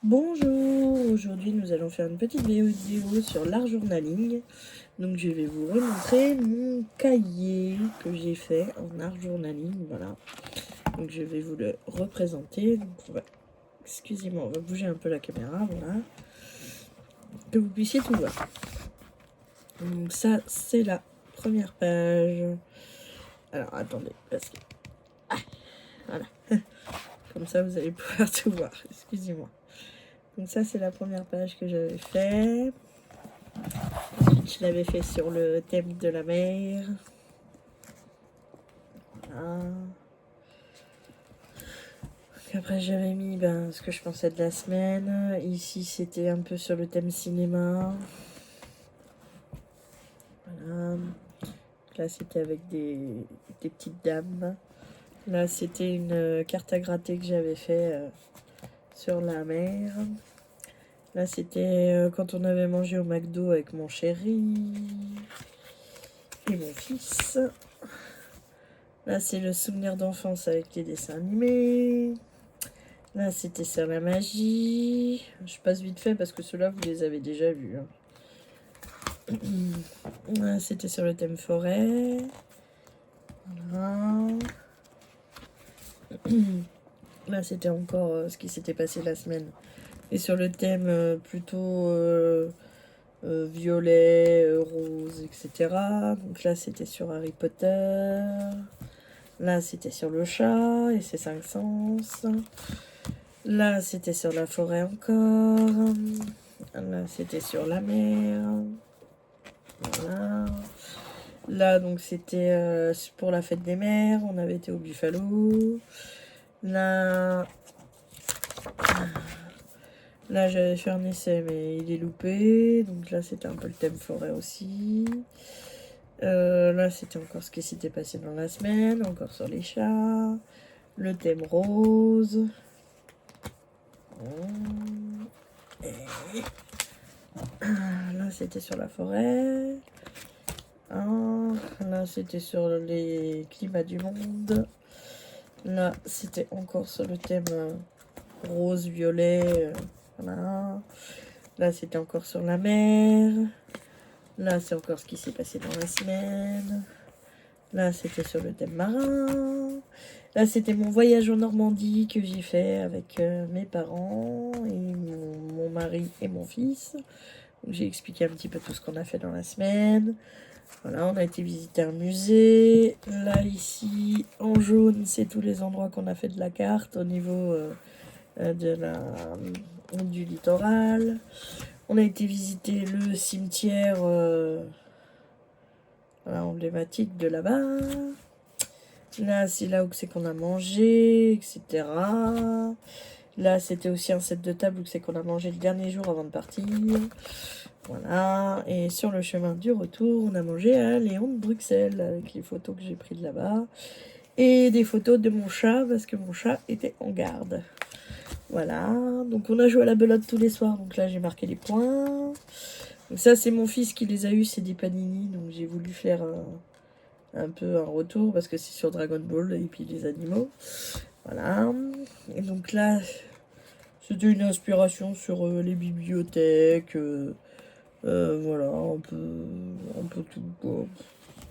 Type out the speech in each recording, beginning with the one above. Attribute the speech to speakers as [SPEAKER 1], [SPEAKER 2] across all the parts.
[SPEAKER 1] Bonjour, aujourd'hui nous allons faire une petite vidéo sur l'art journaling. Donc je vais vous remontrer mon cahier que j'ai fait en art journaling, voilà. Donc je vais vous le représenter. Donc excusez-moi, on va bouger un peu la caméra, voilà. Que vous puissiez tout voir. Donc ça c'est la première page. Alors attendez, parce que... voilà. Comme ça vous allez pouvoir tout voir, excusez-moi. Donc ça c'est la première page que j'avais fait. Je l'avais fait sur le thème de la mer. Voilà. Après j'avais mis ce que je pensais de la semaine. Ici c'était un peu sur le thème cinéma. Voilà. Là c'était avec des petites dames. Là c'était une carte à gratter que j'avais fait sur la mer. Là c'était quand on avait mangé au McDo avec mon chéri et mon fils. Là c'est le souvenir d'enfance avec les dessins animés. Là c'était sur la magie. Je passe vite fait parce que ceux-là vous les avez déjà vus. Là c'était sur le thème forêt. Voilà. Là c'était encore ce qui s'était passé la semaine. Et sur le thème plutôt violet, rose, etc. Donc là c'était sur Harry Potter. Là c'était sur le chat et ses 5 sens. Là c'était sur la forêt encore. Là c'était sur la mer. Voilà. Là donc c'était pour la fête des mères. On avait été au Buffalo. Là j'avais fait un essai mais il est loupé. Donc là c'était un peu le thème forêt aussi. Là c'était encore ce qui s'était passé dans la semaine. Encore sur les chats. Le thème rose. Et... là c'était sur la forêt. Là c'était sur les climats du monde. Là c'était encore sur le thème rose, violet. Voilà. Là c'était encore sur la mer. Là c'est encore ce qui s'est passé dans la semaine. Là c'était sur le thème marin. Là c'était mon voyage en Normandie que j'ai fait avec mes parents et mon mari et mon fils. J'ai expliqué un petit peu tout ce qu'on a fait dans la semaine. Voilà, on a été visiter un musée. Là, ici, en jaune, c'est tous les endroits qu'on a fait de la carte au niveau du littoral. On a été visiter le cimetière emblématique de là-bas. Là, c'est là où c'est qu'on a mangé, etc. Là, c'était aussi un set de table où c'est qu'on a mangé le dernier jour avant de partir. Voilà, et sur le chemin du retour, on a mangé à Léon de Bruxelles avec les photos que j'ai prises de là-bas. Et des photos de mon chat parce que mon chat était en garde. Voilà, donc on a joué à la belote tous les soirs, donc là j'ai marqué les points. Donc ça c'est mon fils qui les a eus, c'est des panini, donc j'ai voulu faire un peu un retour parce que c'est sur Dragon Ball et puis les animaux. Voilà, et donc là c'était une inspiration sur les bibliothèques. Voilà, un peu tout, quoi.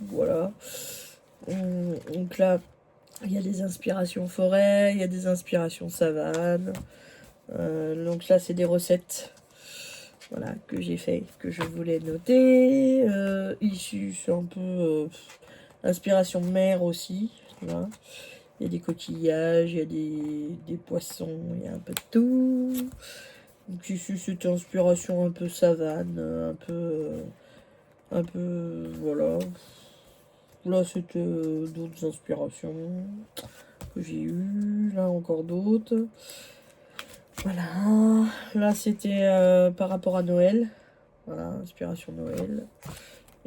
[SPEAKER 1] Voilà. Donc là, il y a des inspirations forêt, il y a des inspirations savane. Donc là, c'est des recettes, voilà, que j'ai fait, que je voulais noter. Ici, c'est un peu inspiration mer aussi. Voilà. Il y a des coquillages, il y a des poissons, il y a un peu de tout. Donc ici, c'était inspiration un peu savane, un peu, voilà. Là, c'était d'autres inspirations que j'ai eues. Là, encore d'autres. Voilà. Là, c'était par rapport à Noël. Voilà, inspiration Noël.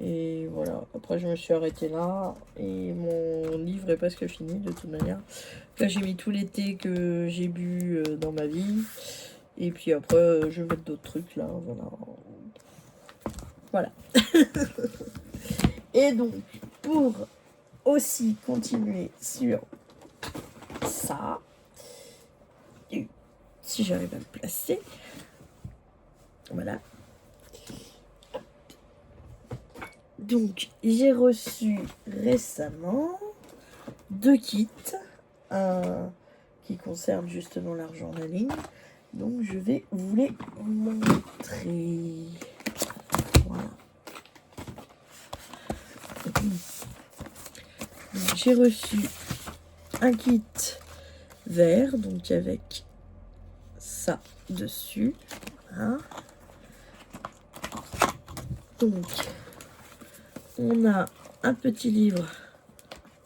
[SPEAKER 1] Et voilà. Après, je me suis arrêtée là. Et mon livre est presque fini, de toute manière. Là, j'ai mis tous les thés que j'ai bu dans ma vie. Et puis après, je vais mettre d'autres trucs, là. Voilà. Voilà. Et donc, pour aussi continuer sur ça, si j'arrive à le placer. Voilà. Donc, j'ai reçu récemment 2 kits. Un qui concerne justement l'art journaling. Donc, je vais vous les montrer. Voilà. J'ai reçu un kit vert, donc avec ça dessus. Voilà. Donc, on a un petit livre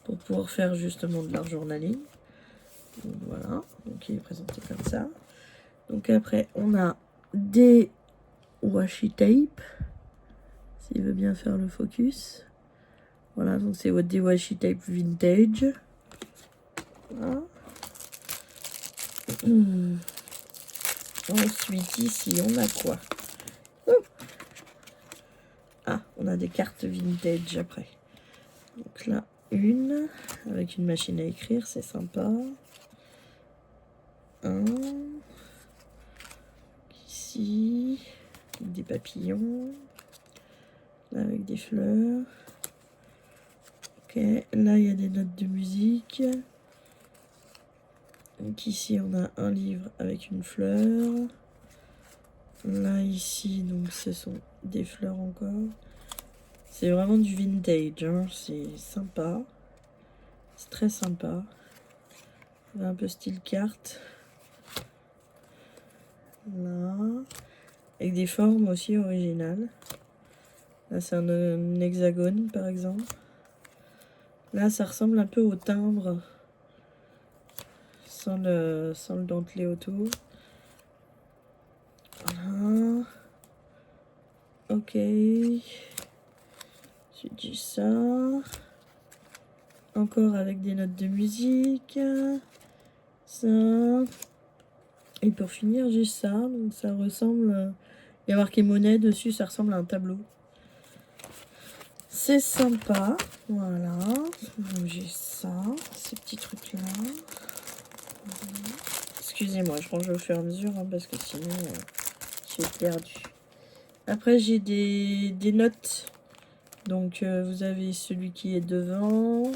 [SPEAKER 1] pour pouvoir faire justement de l'art journaling. Donc voilà, donc il est présenté comme ça. Donc après, on a des washi tape, s'il veut bien faire le focus. Voilà, donc c'est des washi tape vintage. Voilà. Ensuite, ici, on a quoi? Ah, on a des cartes vintage après. Donc là, une, avec une machine à écrire, c'est sympa. Un. Ici, des papillons. Là, avec des fleurs. Ok, là, il y a des notes de musique. Donc ici, on a un livre avec une fleur. Là, ici, donc ce sont des fleurs encore. C'est vraiment du vintage, hein. C'est sympa. C'est très sympa. Un peu style carte. Là. Avec des formes aussi originales. Là, c'est un hexagone, par exemple. Là, ça ressemble un peu au timbre. Sans le dentelé autour. Voilà. Ok. J'ai dit ça. Encore avec des notes de musique. Ça. Et pour finir, j'ai ça. Donc ça ressemble... Il y a marqué monnaie dessus, ça ressemble à un tableau. C'est sympa. Voilà. Donc j'ai ça. Ces petits trucs-là. Excusez-moi, je range au fur et à mesure, hein, parce que sinon, j'ai perdu. Après, j'ai des notes. Donc, vous avez celui qui est devant.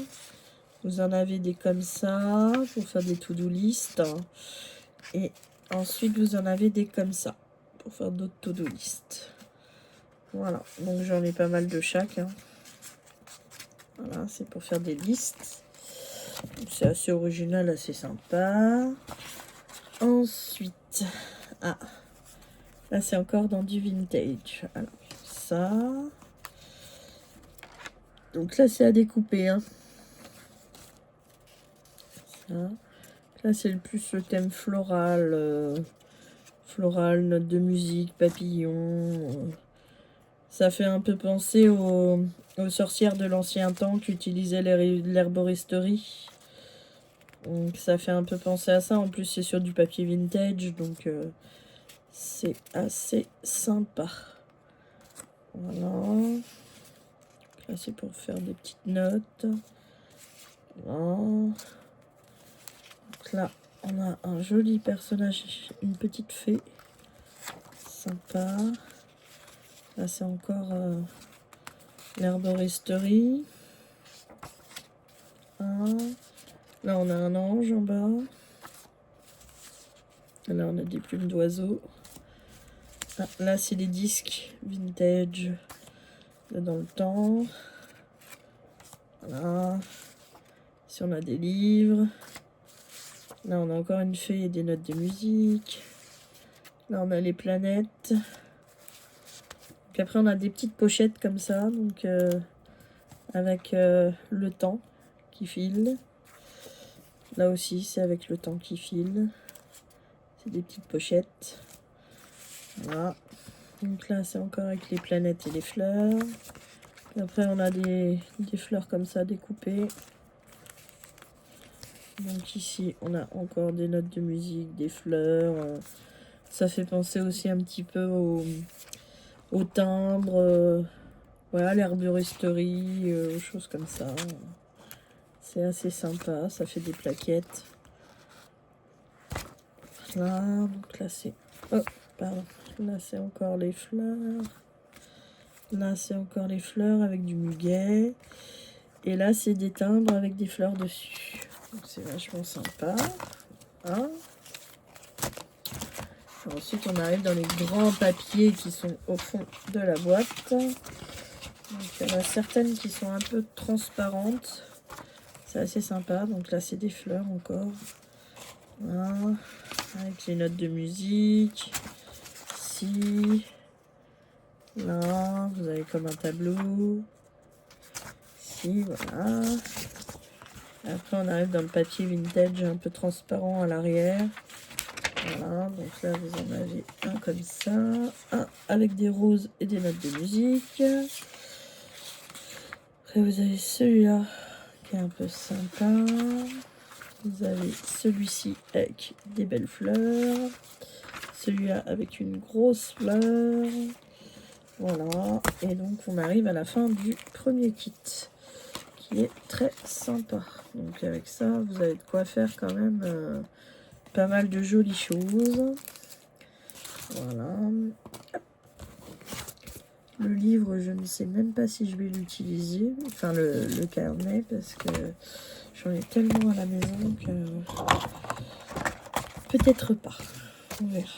[SPEAKER 1] Vous en avez des comme ça, pour faire des to-do list. Et ensuite, vous en avez des comme ça, pour faire d'autres to-do list. Voilà, donc j'en ai pas mal de chaque. Hein. Voilà, c'est pour faire des listes. C'est assez original, assez sympa. Ensuite, ah, là c'est encore dans du vintage. Alors, ça. Donc là c'est à découper. Hein. Ça. Là c'est le plus le thème floral. Floral, notes de musique, papillons. Ça fait un peu penser aux sorcières de l'ancien temps qui utilisaient l'herboristerie. Donc ça fait un peu penser à ça. En plus c'est sur du papier vintage. Donc c'est assez sympa. Voilà. Là c'est pour faire des petites notes. Voilà. Donc là on a un joli personnage, une petite fée. Sympa. Là c'est encore l'herboristerie. Là on a un ange en bas. Là on a des plumes d'oiseaux. Ah, là c'est les disques vintage dans le temps. Voilà. Ici on a des livres. Là on a encore une fée et des notes de musique. Là on a les planètes. Puis après on a des petites pochettes comme ça, donc avec le temps qui file. Là aussi c'est avec le temps qui file. C'est des petites pochettes. Voilà. Donc là c'est encore avec les planètes et les fleurs. Et après on a des fleurs comme ça découpées. Donc ici on a encore des notes de musique, des fleurs. Ça fait penser aussi un petit peu au timbre. Voilà, l'herboristerie, aux choses comme ça. C'est assez sympa, ça fait des plaquettes. Là, donc là c'est... Oh, pardon. Là c'est encore les fleurs. Là c'est encore les fleurs avec du muguet. Et là c'est des timbres avec des fleurs dessus. Donc c'est vachement sympa. Hein. Ensuite on arrive dans les grands papiers qui sont au fond de la boîte. Donc il y en a certaines qui sont un peu transparentes. C'est assez sympa. Donc là c'est des fleurs encore. Voilà. Avec les notes de musique. Ici. Là, vous avez comme un tableau. Ici, voilà. Après, on arrive dans le papier vintage un peu transparent à l'arrière. Voilà, donc là, vous en avez un comme ça. Un avec des roses et des notes de musique. Après, vous avez celui-là qui est un peu sympa. Vous avez celui-ci avec des belles fleurs. Celui-là avec une grosse fleur. Voilà, et donc on arrive à la fin du premier kit qui est très sympa. Donc avec ça, vous avez de quoi faire quand même pas mal de jolies choses. Voilà. Le livre, je ne sais même pas si je vais l'utiliser, enfin le carnet, parce que j'en ai tellement à la maison que peut-être pas. On verra.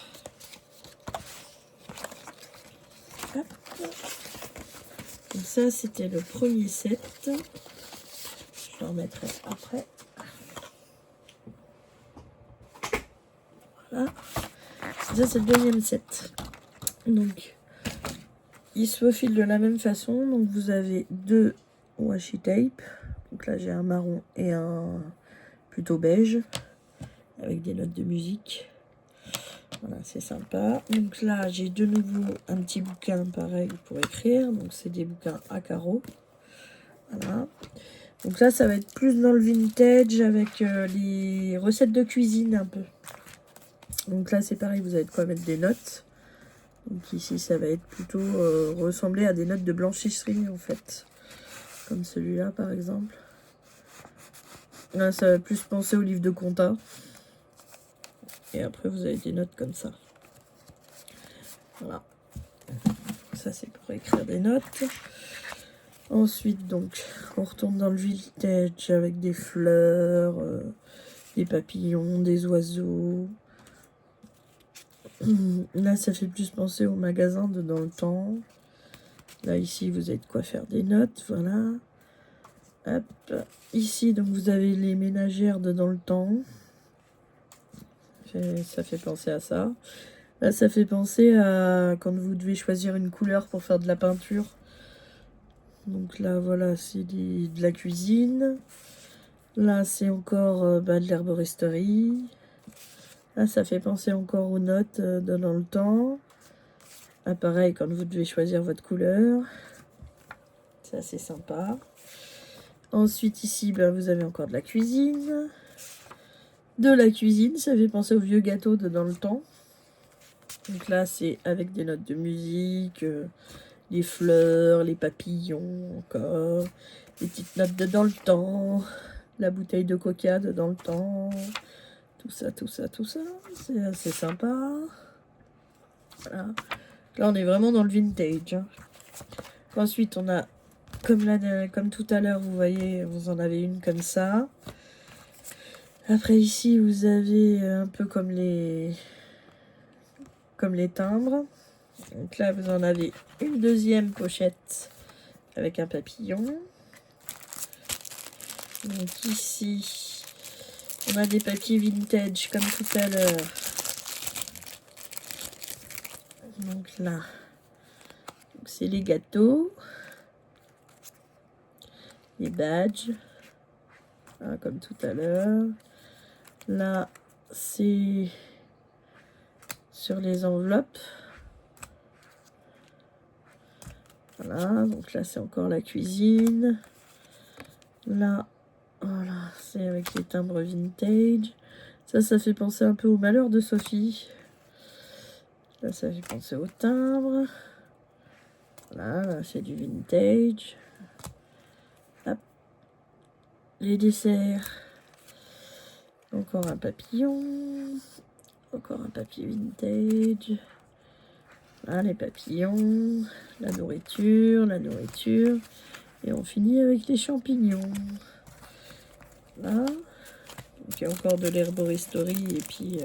[SPEAKER 1] Hop. Donc ça, c'était le premier set. Je le remettrai après. Voilà. Ça, c'est le deuxième set. Donc, il se faufile de la même façon. Donc, vous avez deux washi tape. Donc là, j'ai un marron et un plutôt beige. Avec des notes de musique. Voilà, c'est sympa. Donc là, j'ai de nouveau un petit bouquin pareil pour écrire. Donc, c'est des bouquins à carreaux. Voilà. Donc là, ça va être plus dans le vintage avec les recettes de cuisine un peu. Donc là, c'est pareil, vous avez de quoi mettre des notes. Donc ici, ça va être plutôt ressembler à des notes de blanchisserie, en fait. Comme celui-là, par exemple. Là, ça va plus penser au livre de compta. Et après, vous avez des notes comme ça. Voilà. Ça, c'est pour écrire des notes. Ensuite, donc, on retourne dans le vintage avec des fleurs, des papillons, des oiseaux. Là, ça fait plus penser au magasin de dans le temps. Là, ici, vous avez de quoi faire des notes, voilà. Hop. Ici, donc, vous avez les ménagères de dans le temps. Ça fait penser à ça. Là, ça fait penser à quand vous devez choisir une couleur pour faire de la peinture. Donc là, voilà, c'est de la cuisine. Là, c'est encore de l'herboristerie. Là, ça fait penser encore aux notes de dans le temps. Là, pareil, quand vous devez choisir votre couleur. C'est assez sympa. Ensuite, ici, vous avez encore de la cuisine. De la cuisine, ça fait penser aux vieux gâteaux de dans le temps. Donc là, c'est avec des notes de musique, les fleurs, les papillons encore, les petites notes de dans le temps, la bouteille de coca de dans le temps, tout ça, tout ça, tout ça. C'est assez sympa. Voilà. Là, on est vraiment dans le vintage. Hein. Ensuite, on a, comme tout à l'heure, vous voyez, vous en avez une comme ça. Après, ici, vous avez un peu comme les timbres. Donc là, vous en avez une deuxième pochette avec un papillon. Donc ici, on a des papiers vintage comme tout à l'heure. Donc là, c'est les gâteaux, les badges, hein, comme tout à l'heure. Là, c'est sur les enveloppes. Voilà, donc là, c'est encore la cuisine. Là, voilà, c'est avec les timbres vintage. Ça fait penser un peu au malheur de Sophie. Là, ça fait penser au timbre. Voilà, là, c'est du vintage. Hop. Les desserts. Encore un papillon. encore un papier vintage. Là, les papillons, la nourriture. Et on finit avec les champignons. Là. Donc, il y a encore de l'herboristerie et puis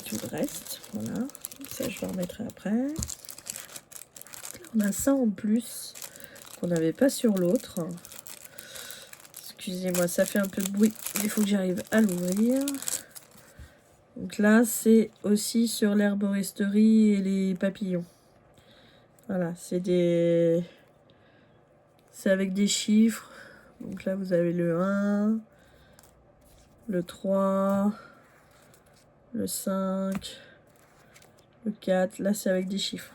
[SPEAKER 1] tout le reste. Voilà. Ça, je le remettrai après. On a ça en plus qu'on n'avait pas sur l'autre. Excusez-moi, ça fait un peu de bruit. Il faut que j'arrive à l'ouvrir. Donc là, c'est aussi sur l'herboristerie et les papillons. Voilà, c'est avec des chiffres. Donc là, vous avez le 1, le 3, le 5, le 4. Là, c'est avec des chiffres.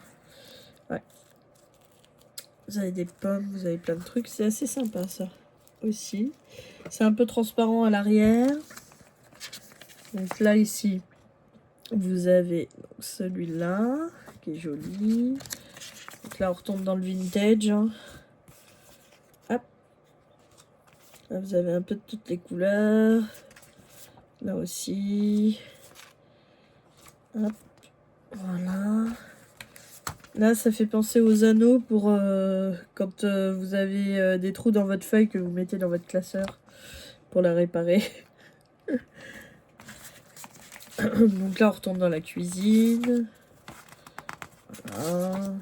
[SPEAKER 1] Ouais. Vous avez des pommes, vous avez plein de trucs. C'est assez sympa, ça, aussi. C'est un peu transparent à l'arrière. Donc là, ici, vous avez celui-là, qui est joli. Donc là, on retombe dans le vintage. Hein. Hop. Là, vous avez un peu de toutes les couleurs. Là aussi. Hop. Voilà. Là, ça fait penser aux anneaux pour quand vous avez des trous dans votre feuille que vous mettez dans votre classeur pour la réparer. Donc là, on retourne dans la cuisine. Voilà.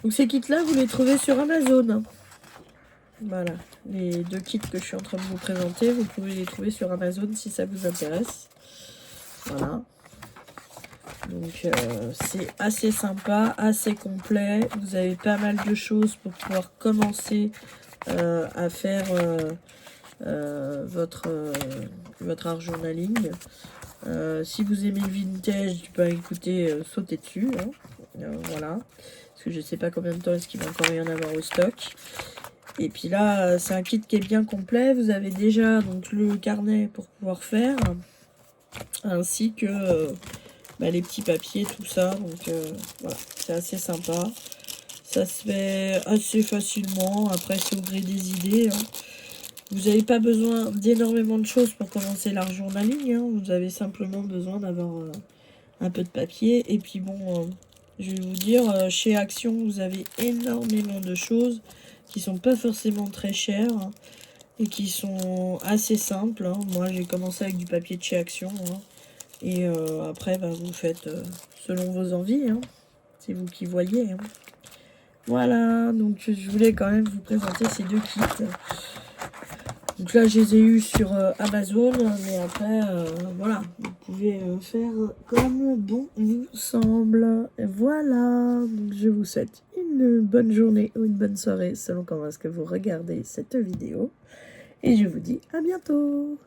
[SPEAKER 1] Donc ces kits-là, vous les trouvez sur Amazon. Voilà. Les deux kits que je suis en train de vous présenter, vous pouvez les trouver sur Amazon si ça vous intéresse. Voilà. Donc c'est assez sympa, assez complet. Vous avez pas mal de choses pour pouvoir commencer à faire votre art journaling. Si vous aimez le vintage, bah écoutez, sautez dessus. Hein. Voilà. Parce que je sais pas combien de temps est-ce qu'il va encore y en avoir au stock. Et puis là, c'est un kit qui est bien complet. Vous avez déjà donc le carnet pour pouvoir faire. Ainsi que les petits papiers, tout ça. Donc voilà, c'est assez sympa. Ça se fait assez facilement. Après, c'est au gré des idées. Hein. Vous n'avez pas besoin d'énormément de choses pour commencer l'art journaling. Hein. Vous avez simplement besoin d'avoir un peu de papier. Et puis bon, je vais vous dire, chez Action, vous avez énormément de choses qui sont pas forcément très chères. Hein, et qui sont assez simples. Hein. Moi, j'ai commencé avec du papier de chez Action. Hein. Et après, vous faites selon vos envies. Hein. C'est vous qui voyez. Hein. Voilà, donc je voulais quand même vous présenter ces deux kits. Donc là, je les ai eus sur Amazon, mais après, voilà, vous pouvez faire comme bon vous semble. Voilà, donc je vous souhaite une bonne journée ou une bonne soirée, selon comment est-ce que vous regardez cette vidéo. Et je vous dis à bientôt.